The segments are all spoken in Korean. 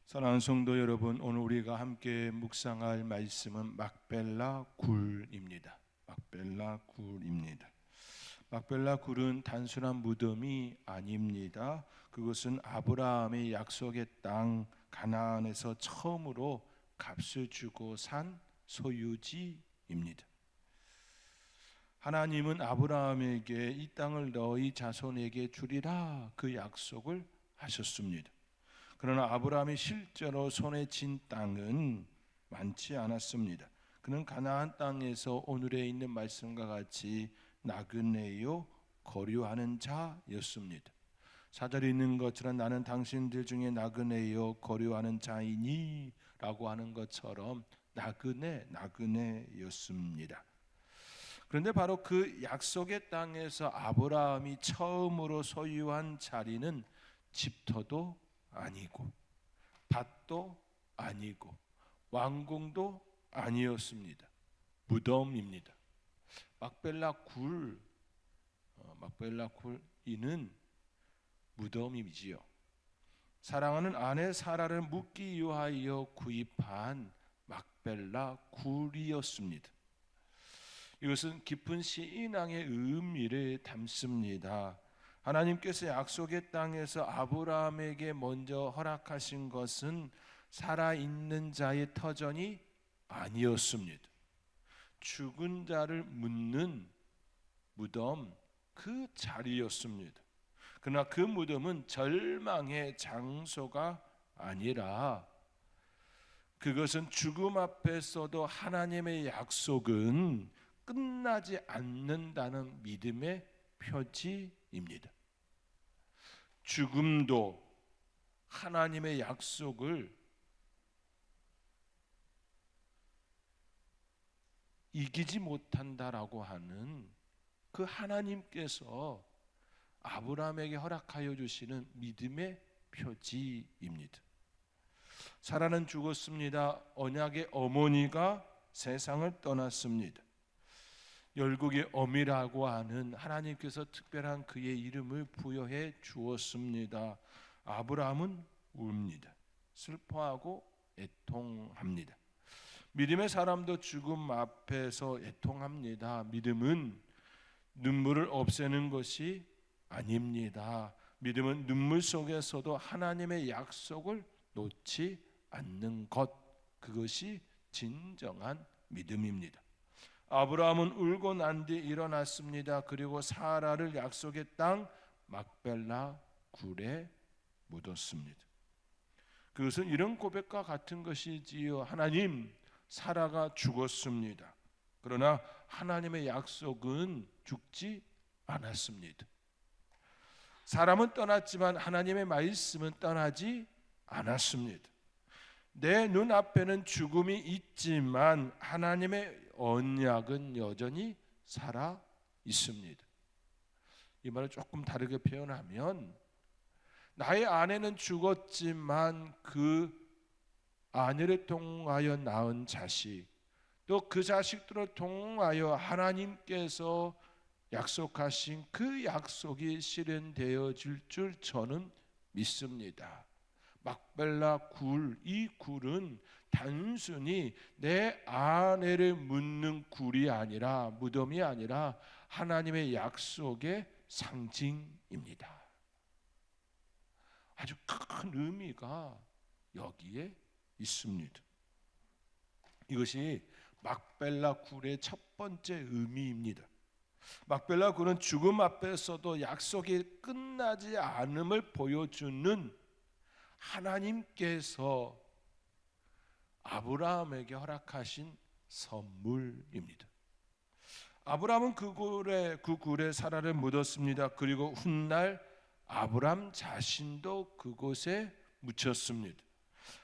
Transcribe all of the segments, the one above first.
사랑하는 성도 여러분, 오늘 우리가 함께 묵상할 말씀은 막벨라 굴입니다. 막벨라 굴입니다. 막벨라 굴은 단순한 무덤이 아닙니다. 그것은 아브라함의 약속의 땅 가나안에서 처음으로 값을 주고 산 소유지입니다. 하나님은 아브라함에게 이 땅을 너희 자손에게 주리라 그 약속을 하셨습니다. 그러나 아브라함이 실제로 손에 쥔 땅은 많지 않았습니다. 그는 가나안 땅에서 오늘에 있는 말씀과 같이 나그네요 거류하는 자였습니다. 사절에 있는 것처럼 나는 당신들 중에 나그네요 거류하는 자이니 라고 하는 것처럼 나그네였습니다. 그런데 바로 그 약속의 땅에서 아브라함이 처음으로 소유한 자리는 집터도 아니고 밭도 아니고 왕궁도 아니었습니다. 무덤입니다. 막벨라 굴이는 무덤이지요. 사랑하는 아내 사라를 묻기 위하여 구입한 막벨라 굴이었습니다. 이것은 깊은 신앙의 의미를 담습니다. 하나님께서 약속의 땅에서 아브라함에게 먼저 허락하신 것은 살아있는 자의 터전이 아니었습니다. 죽은 자를 묻는 무덤 그 자리였습니다. 그러나 그 무덤은 절망의 장소가 아니라 그것은 죽음 앞에서도 하나님의 약속은 끝나지 않는다는 믿음의 표지입니다. 죽음도 하나님의 약속을 이기지 못한다라고 하는 그 하나님께서 아브라함에게 허락하여 주시는 믿음의 표지입니다. 사라는 죽었습니다. 언약의 어머니가 세상을 떠났습니다. 열국의 어미라고 하는 하나님께서 특별한 그의 이름을 부여해 주었습니다. 아브라함은 웁니다. 슬퍼하고 애통합니다. 믿음의 사람도 죽음 앞에서 애통합니다. 믿음은 눈물을 없애는 것이 아닙니다. 믿음은 눈물 속에서도 하나님의 약속을 놓지 않는 것, 그것이 진정한 믿음입니다. 아브라함은 울고 난 뒤 일어났습니다. 그리고 사라를 약속의 땅 막벨라 굴에 묻었습니다. 그것은 이런 고백과 같은 것이지요. 하나님, 사라가 죽었습니다. 그러나 하나님의 약속은 죽지 않았습니다. 사람은 떠났지만 하나님의 말씀은 떠나지 않았습니다. 내 눈앞에는 죽음이 있지만 하나님의 언약은 여전히 살아 있습니다. 이 말을 조금 다르게 표현하면 나의 아내는 죽었지만 그 아내를 통하여 낳은 자식, 또 그 자식들을 통하여 하나님께서 약속하신 그 약속이 실현되어질 줄 저는 믿습니다. 막벨라 굴, 이 굴은 단순히 내 아내를 묻는 굴이 아니라, 무덤이 아니라 하나님의 약속의 상징입니다. 아주 큰 의미가 여기에 있습니다. 이것이 막벨라 굴의 첫 번째 의미입니다. 막벨라 굴은 죽음 앞에서도 약속이 끝나지 않음을 보여주는 하나님께서 아브라함에게 허락하신 선물입니다. 아브라함은 그 굴에 사라를 묻었습니다. 그리고 훗날 아브라함 자신도 그곳에 묻혔습니다.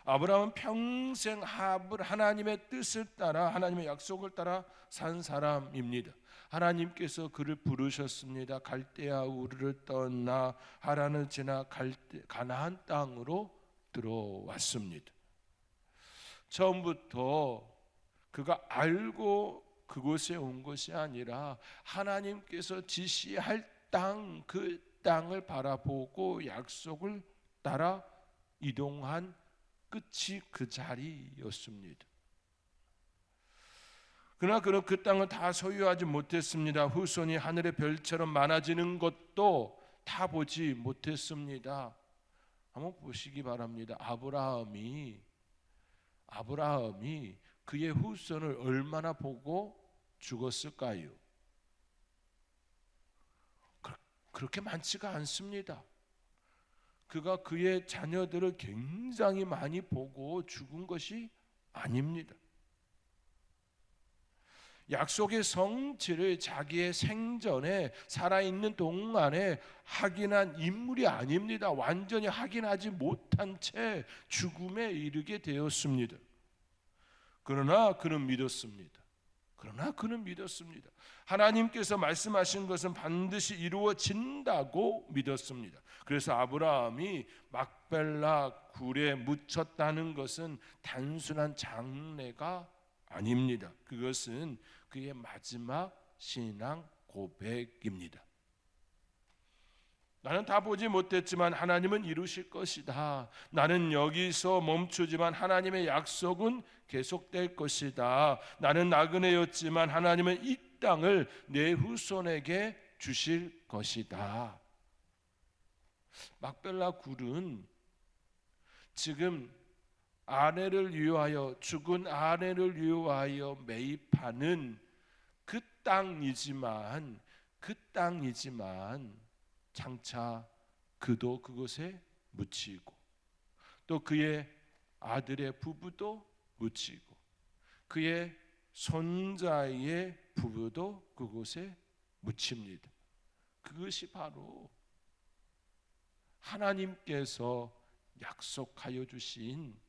아브라함은 평생 하나님의 뜻을 따라, 하나님의 약속을 따라 산 사람입니다. 하나님께서 그를 부르셨습니다. 갈대아 우르를 떠나 하란을 지나 가나안 땅으로 들어왔습니다. 처음부터 그가 알고 그곳에 온 것이 아니라 하나님께서 지시할 땅, 그 땅을 바라보고 약속을 따라 이동한 끝이 그 자리였습니다. 그러나 그는 그 땅을 다 소유하지 못했습니다. 후손이 하늘의 별처럼 많아지는 것도 다 보지 못했습니다. 한번 보시기 바랍니다. 아브라함이 그의 후손을 얼마나 보고 죽었을까요? 그렇게 많지가 않습니다. 그가 그의 자녀들을 굉장히 많이 보고 죽은 것이 아닙니다. 약속의 성취를 자기의 생전에 살아있는 동안에 확인한 인물이 아닙니다. 완전히 확인하지 못한 채 죽음에 이르게 되었습니다. 그러나 그는 믿었습니다. 하나님께서 말씀하신 것은 반드시 이루어진다고 믿었습니다. 그래서 아브라함이 막벨라 굴에 묻혔다는 것은 단순한 장례가 아닙니다. 그것은 그의 마지막 신앙 고백입니다. 나는 다 보지 못했지만 하나님은 이루실 것이다. 나는 여기서 멈추지만 하나님의 약속은 계속될 것이다. 나는 나그네였지만 하나님은 이 땅을 내 후손에게 주실 것이다. 막벨라 굴은 지금 아내를 위하여, 죽은 아내를 위하여 매입하는 그 땅이지만 장차 그도 그곳에 묻히고, 또 그의 아들의 부부도 묻히고, 그의 손자의 부부도 그곳에 묻힙니다. 그것이 바로 하나님께서 약속하여 주신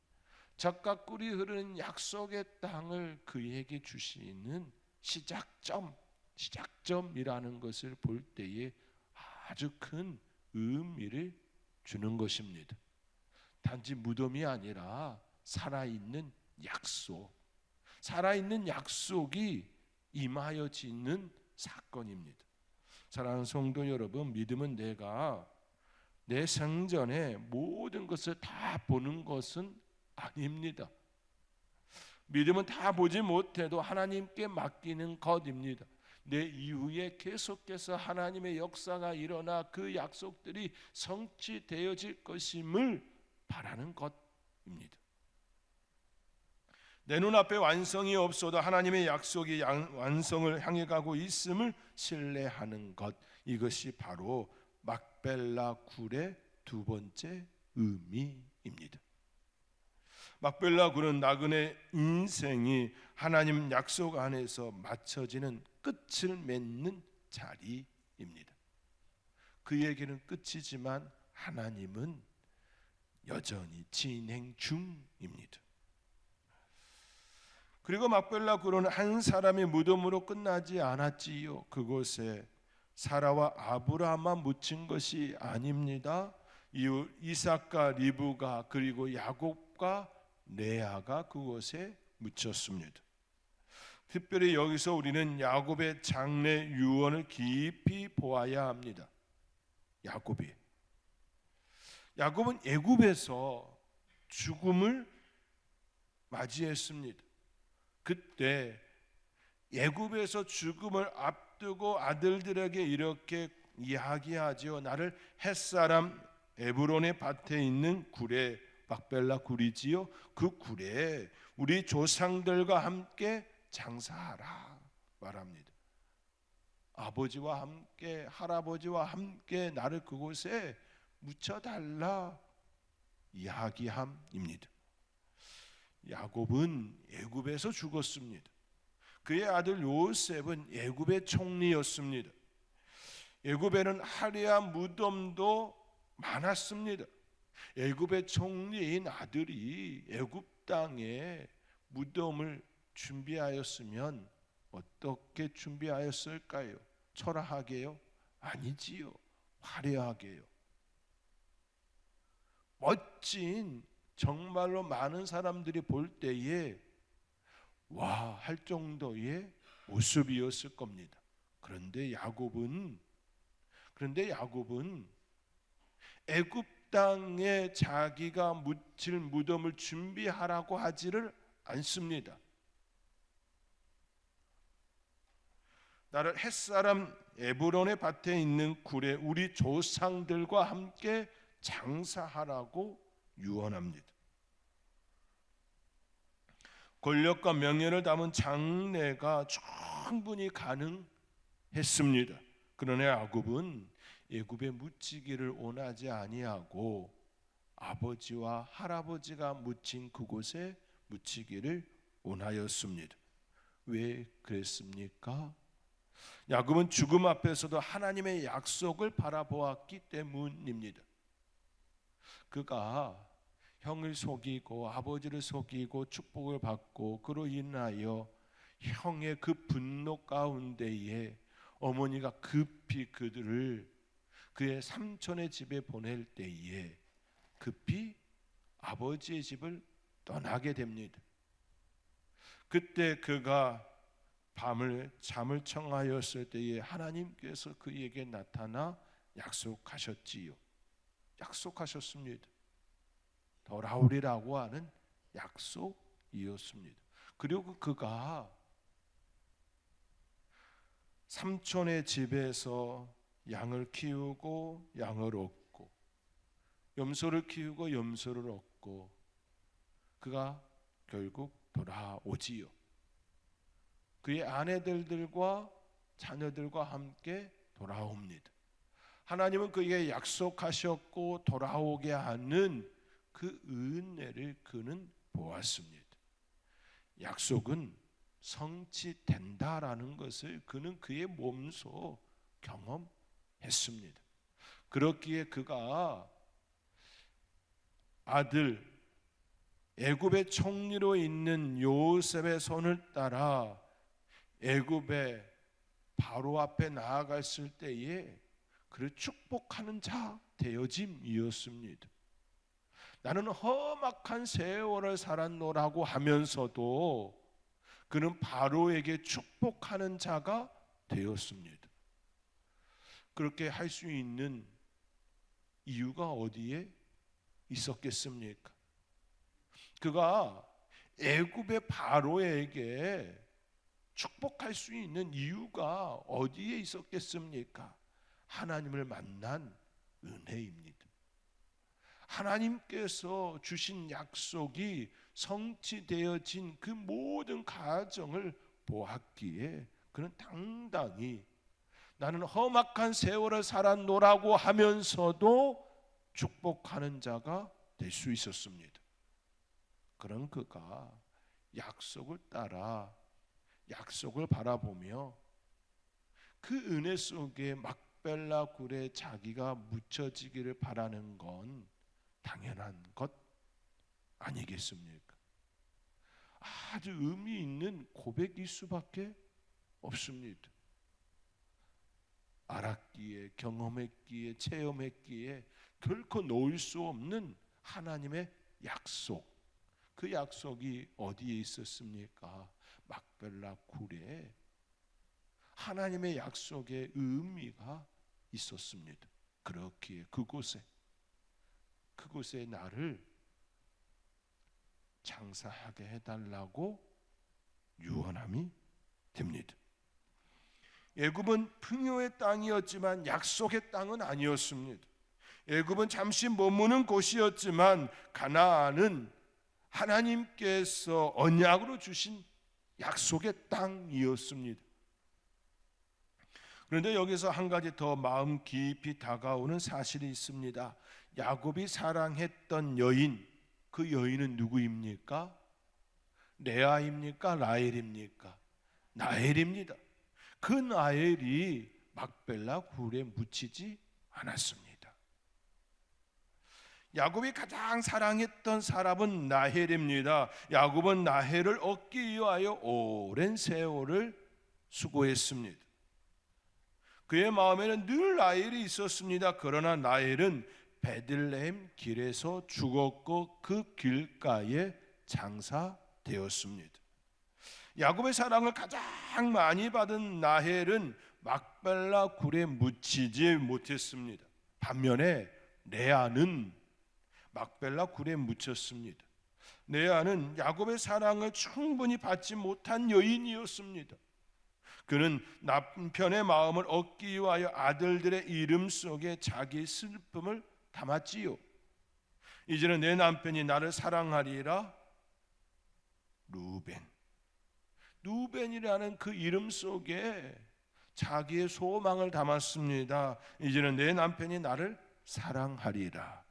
젖과 꿀이 흐르는 약속의 땅을 그에게 주시는 시작점이라는 것을 볼 때에 아주 큰 의미를 주는 것입니다. 단지 무덤이 아니라 살아있는 약속이 임하여지는 사건입니다. 사랑하는 성도 여러분, 믿음은 내가 내 생전에 모든 것을 다 보는 것은 아닙니다. 믿음은 다 보지 못해도 하나님께 맡기는 것입니다. 내 이후에 계속해서 하나님의 역사가 일어나 그 약속들이 성취되어질 것임을 바라는 것입니다. 내 눈앞에 완성이 없어도 하나님의 약속이 완성을 향해 가고 있음을 신뢰하는 것, 이것이 바로 막벨라 굴의 두 번째 의미입니다. 막벨라 굴은 나그네 인생이 하나님 약속 안에서 맞춰지는 끝을 맺는 자리입니다. 그에게는 끝이지만 하나님은 여전히 진행 중입니다. 그리고 막벨라 굴은 한 사람의 무덤으로 끝나지 않았지요. 그곳에 사라와 아브라함만 묻힌 것이 아닙니다. 이후 이삭과 리브가, 그리고 야곱과 레아가 그곳에 묻혔습니다. 특별히 여기서 우리는 야곱의 장래 유언을 깊이 보아야 합니다. 야곱은 애굽에서 죽음을 맞이했습니다. 그때 애굽에서 죽음을 앞두고 아들들에게 이렇게 이야기하지요. 나를 햇사람 에브론의 밭에 있는 굴에, 막벨라 굴이지요, 그 굴에 우리 조상들과 함께 장사하라 말합니다. 아버지와 함께, 할아버지와 함께 나를 그곳에 묻혀달라 이야기함입니다. 야곱은 애굽에서 죽었습니다. 그의 아들 요셉은 애굽의 총리였습니다. 애굽에는 화려한 무덤도 많았습니다. 애굽의 총리인 아들이 애굽 땅에 무덤을 준비하였으면 어떻게 준비하였을까요? 초라하게요? 아니지요. 화려하게요. 멋진, 정말로 많은 사람들이 볼 때에 와 할 정도의 모습이었을 겁니다. 그런데 야곱은 애굽 땅에 자기가 묻힐 무덤을 준비하라고 하지를 않습니다. 나를 햇사람 에브론의 밭에 있는 굴에 우리 조상들과 함께 장사하라고 유언합니다. 권력과 명예를 담은 장례가 충분히 가능했습니다. 그러나 야곱은 애굽에 묻히기를 원하지 아니하고 아버지와 할아버지가 묻힌 그곳에 묻히기를 원하였습니다. 왜 그랬습니까? 야곱은 죽음 앞에서도 하나님의 약속을 바라보았기 때문입니다. 그가 형을 속이고 아버지를 속이고 축복을 받고 그로 인하여 형의 그 분노 가운데에 어머니가 급히 그들을 그의 삼촌의 집에 보낼 때에 급히 아버지의 집을 떠나게 됩니다. 그때 그가 밤을 잠을 청하였을 때에 하나님께서 그에게 나타나 약속하셨지요. 약속하셨습니다. 돌아오리라고 하는 약속이었습니다. 그리고 그가 삼촌의 집에서 양을 키우고 양을 얻고 염소를 키우고 염소를 얻고 그가 결국 돌아오지요. 그의 아내들과 자녀들과 함께 돌아옵니다. 하나님은 그에게 약속하셨고 돌아오게 하는 그 은혜를 그는 보았습니다. 약속은 성취된다라는 것을 그는 그의 몸소 경험했습니다. 그렇기에 그가 아들 애굽의 총리로 있는 요셉의 손을 따라 애굽의 바로 앞에 나아갔을 때에 그를 축복하는 자 되어짐이었습니다. 나는 험악한 세월을 살았노라고 하면서도 그는 바로에게 축복하는 자가 되었습니다. 그렇게 할 수 있는 이유가 어디에 있었겠습니까? 그가 애굽의 바로에게 축복할 수 있는 이유가 어디에 있었겠습니까? 하나님을 만난 은혜입니다. 하나님께서 주신 약속이 성취되어진 그 모든 과정을 보았기에 그는 당당히 나는 험악한 세월을 살았노라고 하면서도 축복하는 자가 될 수 있었습니다. 그런 그가 약속을 따라 약속을 바라보며 그 은혜 속에 막벨라 굴에 자기가 묻혀지기를 바라는 건 당연한 것 아니겠습니까? 아주 의미 있는 고백일 수밖에 없습니다. 알았기에 경험했기에 체험했기에 결코 놓을 수 없는 하나님의 약속. 그 약속이 어디에 있었습니까? 막벨라 굴에 하나님의 약속의 의미가 있었습니다. 그렇기에 그곳에 나를 장사하게 해달라고 유언함이 됩니다. 애굽은 풍요의 땅이었지만 약속의 땅은 아니었습니다. 애굽은 잠시 머무는 곳이었지만 가나안은 하나님께서 언약으로 주신 약속의 땅이었습니다. 그런데 여기서 한 가지 더 마음 깊이 다가오는 사실이 있습니다. 야곱이 사랑했던 여인, 그 여인은 누구입니까? 레아입니까? 라헬입니까? 나헬입니다. 그 나헬이 막벨라 굴에 묻히지 않았습니다. 야곱이 가장 사랑했던 사람은 나헬입니다. 야곱은 나헬을 얻기 위하여 오랜 세월을 수고했습니다. 그의 마음에는 늘 라헬이 있었습니다. 그러나 라헬은 베들레헴 길에서 죽었고 그 길가에 장사되었습니다. 야곱의 사랑을 가장 많이 받은 라헬은 막벨라 굴에 묻히지 못했습니다. 반면에 레아는 막벨라 굴에 묻혔습니다. 레아는 야곱의 사랑을 충분히 받지 못한 여인이었습니다. 그는 남편의 마음을 얻기 위하여 아들들의 이름 속에 자기의 슬픔을 담았지요. 이제는 내 남편이 나를 사랑하리라. 루벤이라는 그 이름 속에 자기의 소망을 담았습니다. 이제는 내 남편이 나를 사랑하리라.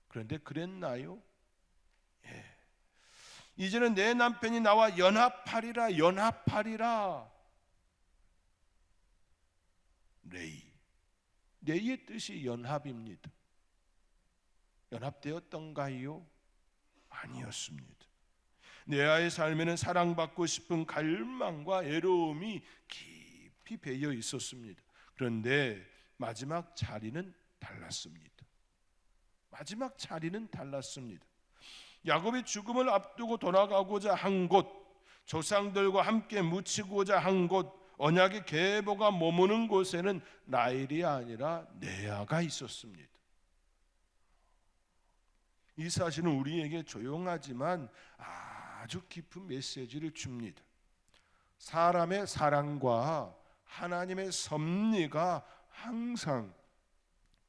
그런데 그랬나요? 예. 이제는 내 남편이 나와 연합하리라. 레이의 뜻이 연합입니다. 연합되었던가요? 아니었습니다. 레아의 삶에는 사랑받고 싶은 갈망과 애로움이 깊이 배어 있었습니다. 그런데 마지막 자리는 달랐습니다. 야곱이 죽음을 앞두고 돌아가고자 한 곳, 조상들과 함께 묻히고자 한 곳, 언약의 계보가 머무는 곳에는 라헬이 아니라 레아가 있었습니다. 이 사실은 우리에게 조용하지만 아주 깊은 메시지를 줍니다. 사람의 사랑과 하나님의 섭리가 항상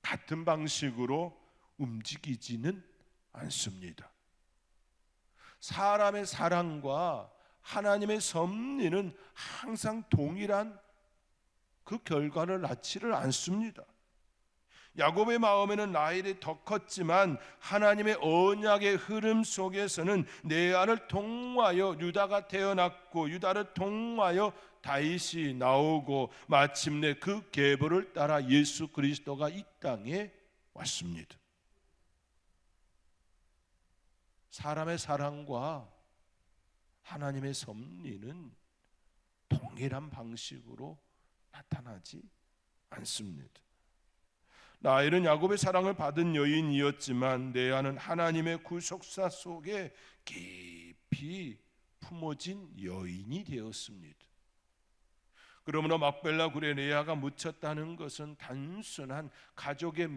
같은 방식으로 움직이지는 않습니다. 사람의 사랑과 하나님의 섭리는 항상 동일한 그 결과를 낳지를 않습니다. 야곱의 마음에는 라헬이 더 컸지만 하나님의 언약의 흐름 속에서는 레아를 통하여 유다가 태어났고 유다를 통하여 다윗이 나오고 마침내 그 계보를 따라 예수 그리스도가 이 땅에 왔습니다. 사람의 사랑과 하나님의 섭리는 동일한 방식으로 나타나지 않습니다. 라헬은 야곱의 사랑을 받은 여인이었지만 레아는 하나님의 구속사 속에 깊이 품어진 여인이 되었습니다. 그러므로 막벨라 굴에 레아가 묻혔다는 것은 단순한 가족의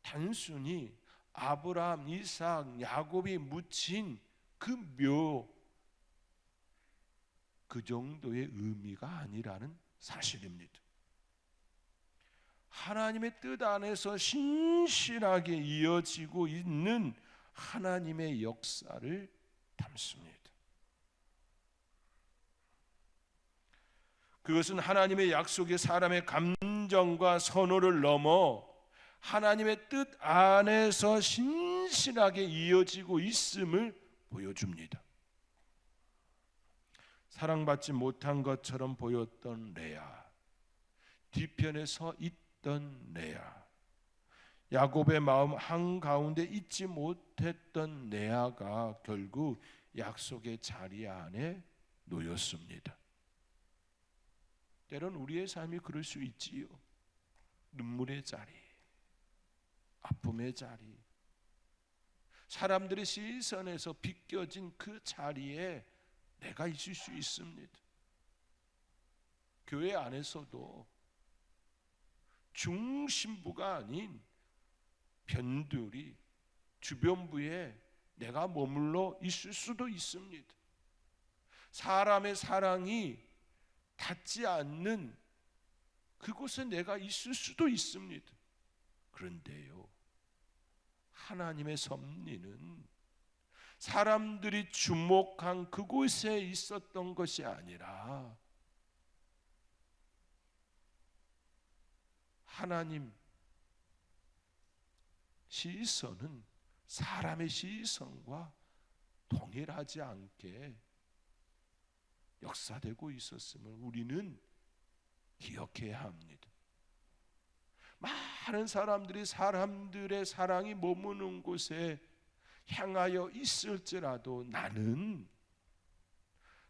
단순히 아브라함, 이삭, 야곱이 묻힌 그 정도의 의미가 아니라는 사실입니다. 하나님의 뜻 안에서 신실하게 이어지고 있는 하나님의 역사를 담습니다. 그것은 하나님의 약속이 사람의 감정과 선호를 넘어 하나님의 뜻 안에서 신실하게 이어지고 있음을 보여줍니다. 사랑받지 못한 것처럼 보였던 레아, 뒤편에 서 있던 레아, 야곱의 마음 한가운데 잊지 못했던 레아가 결국 약속의 자리 안에 놓였습니다. 때론 우리의 삶이 그럴 수 있지요. 눈물의 자리, 아픔의 자리, 사람들의 시선에서 비껴진 그 자리에 내가 있을 수 있습니다. 교회 안에서도 중심부가 아닌 변두리, 주변부에 내가 머물러 있을 수도 있습니다. 사람의 사랑이 닿지 않는 그곳에 내가 있을 수도 있습니다. 그런데요, 하나님의 섭리는 사람들이 주목한 그곳에 있었던 것이 아니라 하나님 시선은 사람의 시선과 동일하지 않게 역사되고 있었음을 우리는 기억해야 합니다. 많은 사람들이 사람들의 사랑이 머무는 곳에 향하여 있을지라도 나는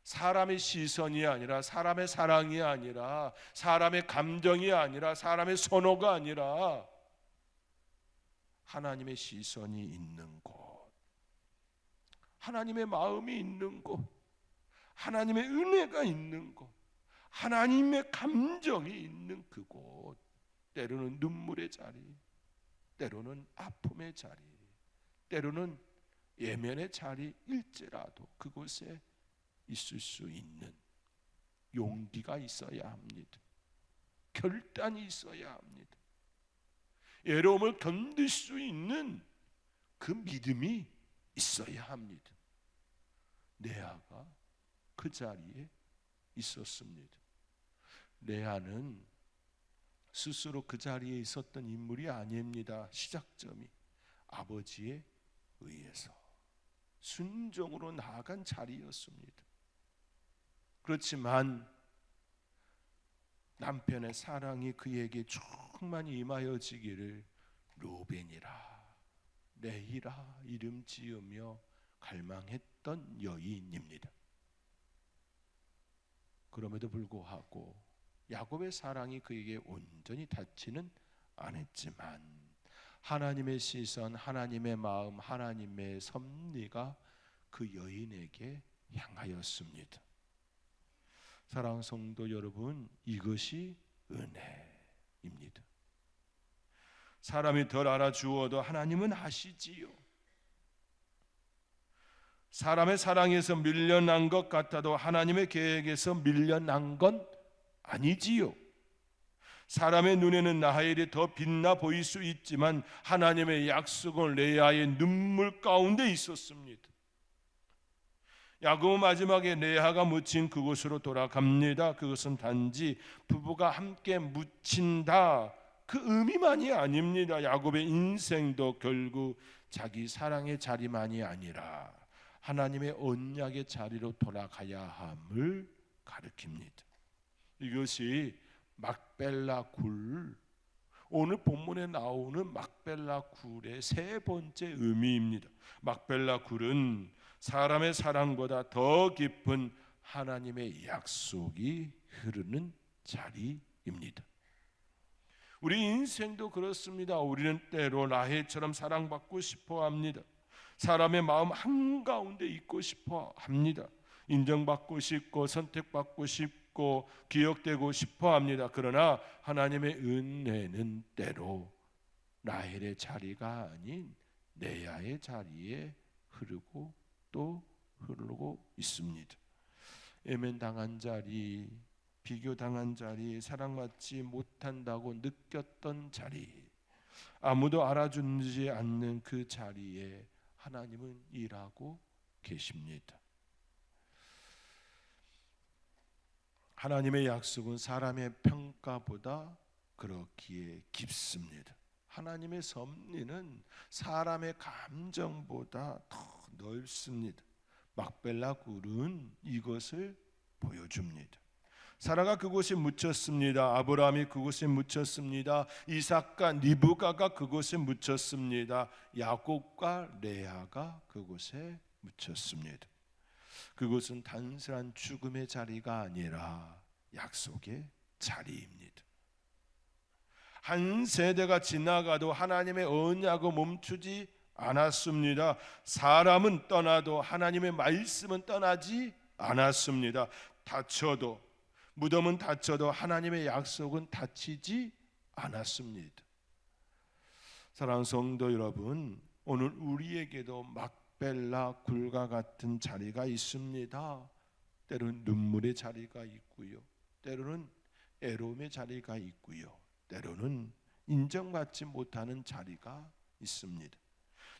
사람의 시선이 아니라 사람의 사랑이 아니라 사람의 감정이 아니라 사람의 선호가 아니라 하나님의 시선이 있는 곳, 하나님의 마음이 있는 곳, 하나님의 은혜가 있는 곳, 하나님의 감정이 있는 그곳, 때로는 눈물의 자리, 때로는 아픔의 자리, 때로는 예면의 자리일지라도 그곳에 있을 수 있는 용기가 있어야 합니다. 결단이 있어야 합니다. 외로움을 견딜 수 있는 그 믿음이 있어야 합니다. 레아가 그 자리에 있었습니다. 레아는 스스로 그 자리에 있었던 인물이 아닙니다. 시작점이 아버지에 의해서 순종으로 나아간 자리였습니다. 그렇지만 남편의 사랑이 그에게 충만히 임하여지기를 루벤이라 레이라 이름 지으며 갈망했던 여인입니다. 그럼에도 불구하고 야곱의 사랑이 그에게 온전히 닿지는 않았지만 하나님의 시선, 하나님의 마음, 하나님의 섭리가 그 여인에게 향하였습니다. 사랑하는 성도 여러분, 이것이 은혜입니다. 사람이 덜 알아주어도 하나님은 아시지요. 사람의 사랑에서 밀려난 것 같아도 하나님의 계획에서 밀려난 건 아니지요. 사람의 눈에는 라헬이 더 빛나 보일 수 있지만 하나님의 약속은 레아의 눈물 가운데 있었습니다. 야곱은 마지막에 레아가 묻힌 그곳으로 돌아갑니다. 그것은 단지 부부가 함께 묻힌다 그 의미만이 아닙니다. 야곱의 인생도 결국 자기 사랑의 자리만이 아니라 하나님의 언약의 자리로 돌아가야 함을 가르칩니다. 이것이 막벨라 굴, 오늘 본문에 나오는 막벨라 굴의 세 번째 의미입니다. 막벨라 굴은 사람의 사랑보다 더 깊은 하나님의 약속이 흐르는 자리입니다. 우리 인생도 그렇습니다. 우리는 때로 라헬처럼 사랑받고 싶어 합니다. 사람의 마음 한가운데 있고 싶어 합니다. 인정받고 싶고 선택받고 싶고 기억되고 싶어 합니다. 그러나 하나님의 은혜는 때로 라헬의 자리가 아닌 레아의 자리에 흐르고 또 흐르고 있습니다. 애면당한 자리, 비교당한 자리, 사랑받지 못한다고 느꼈던 자리, 아무도 알아주지 않는 그 자리에 하나님은 일하고 계십니다. 하나님의 약속은 사람의 평가보다 그렇기에 깊습니다. 하나님의 섭리는 사람의 감정보다 더 넓습니다. 막벨라 굴은 이것을 보여줍니다. 사라가 그곳에 묻혔습니다. 아브라함이 그곳에 묻혔습니다. 이삭과 리브가가 그곳에 묻혔습니다. 야곱과 레아가 그곳에 묻혔습니다. 그곳은 단순한 죽음의 자리가 아니라 약속의 자리입니다. 한 세대가 지나가도 하나님의 언약은 멈추지 않았습니다. 사람은 떠나도 하나님의 말씀은 떠나지 않았습니다. 다쳐도, 무덤은 다쳐도 하나님의 약속은 다치지 않았습니다. 사랑하는 성도 여러분, 오늘 우리에게도 막벨라 굴과 같은 자리가 있습니다. 때로는 눈물의 자리가 있고요, 때로는 애로움의 자리가 있고요, 때로는 인정받지 못하는 자리가 있습니다.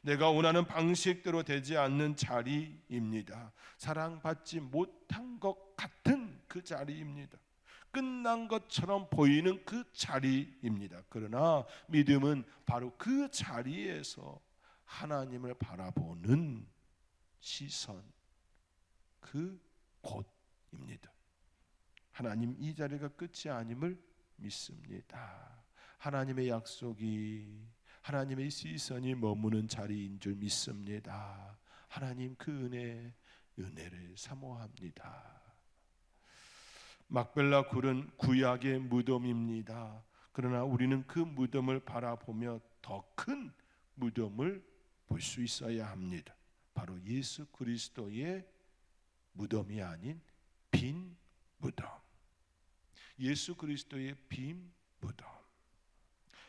내가 원하는 방식대로 되지 않는 자리입니다. 사랑받지 못한 것 같은 그 자리입니다. 끝난 것처럼 보이는 그 자리입니다. 그러나 믿음은 바로 그 자리에서 하나님을 바라보는 시선, 그 곳입니다. 하나님, 이 자리가 끝이 아님을 믿습니다. 하나님의 약속이, 하나님의 시선이 머무는 자리인 줄 믿습니다. 하나님, 그 은혜를 사모합니다. 막벨라 굴은 구약의 무덤입니다. 그러나 우리는 그 무덤을 바라보며 더 큰 무덤을 볼 수 있어야 합니다. 바로 예수 그리스도의 무덤이 아닌 빈 무덤, 예수 그리스도의 빈 무덤.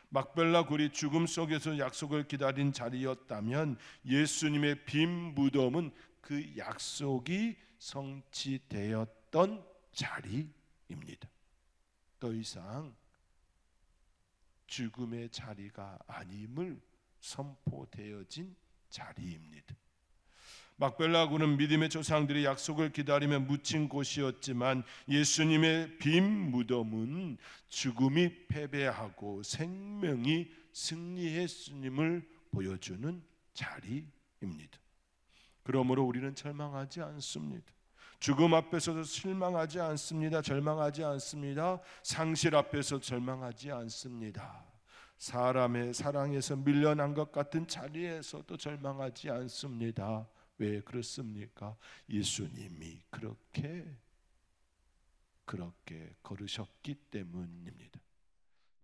막벨라 굴이 죽음 속에서 약속을 기다린 자리였다면 예수님의 빈 무덤은 그 약속이 성취되었던 자리입니다. 더 이상 죽음의 자리가 아님을 선포되어진 자리입니다. 막벨라 굴은 믿음의 조상들이 약속을 기다리며 묻힌 곳이었지만 예수님의 빈 무덤은 죽음이 패배하고 생명이 승리했음을 보여주는 자리입니다. 그러므로 우리는 절망하지 않습니다. 죽음 앞에서도 실망하지 않습니다. 절망하지 않습니다. 상실 앞에서 절망하지 않습니다. 사람의 사랑에서 밀려난 것 같은 자리에서도 절망하지 않습니다. 왜 그렇습니까? 예수님이 그렇게 걸으셨기 때문입니다.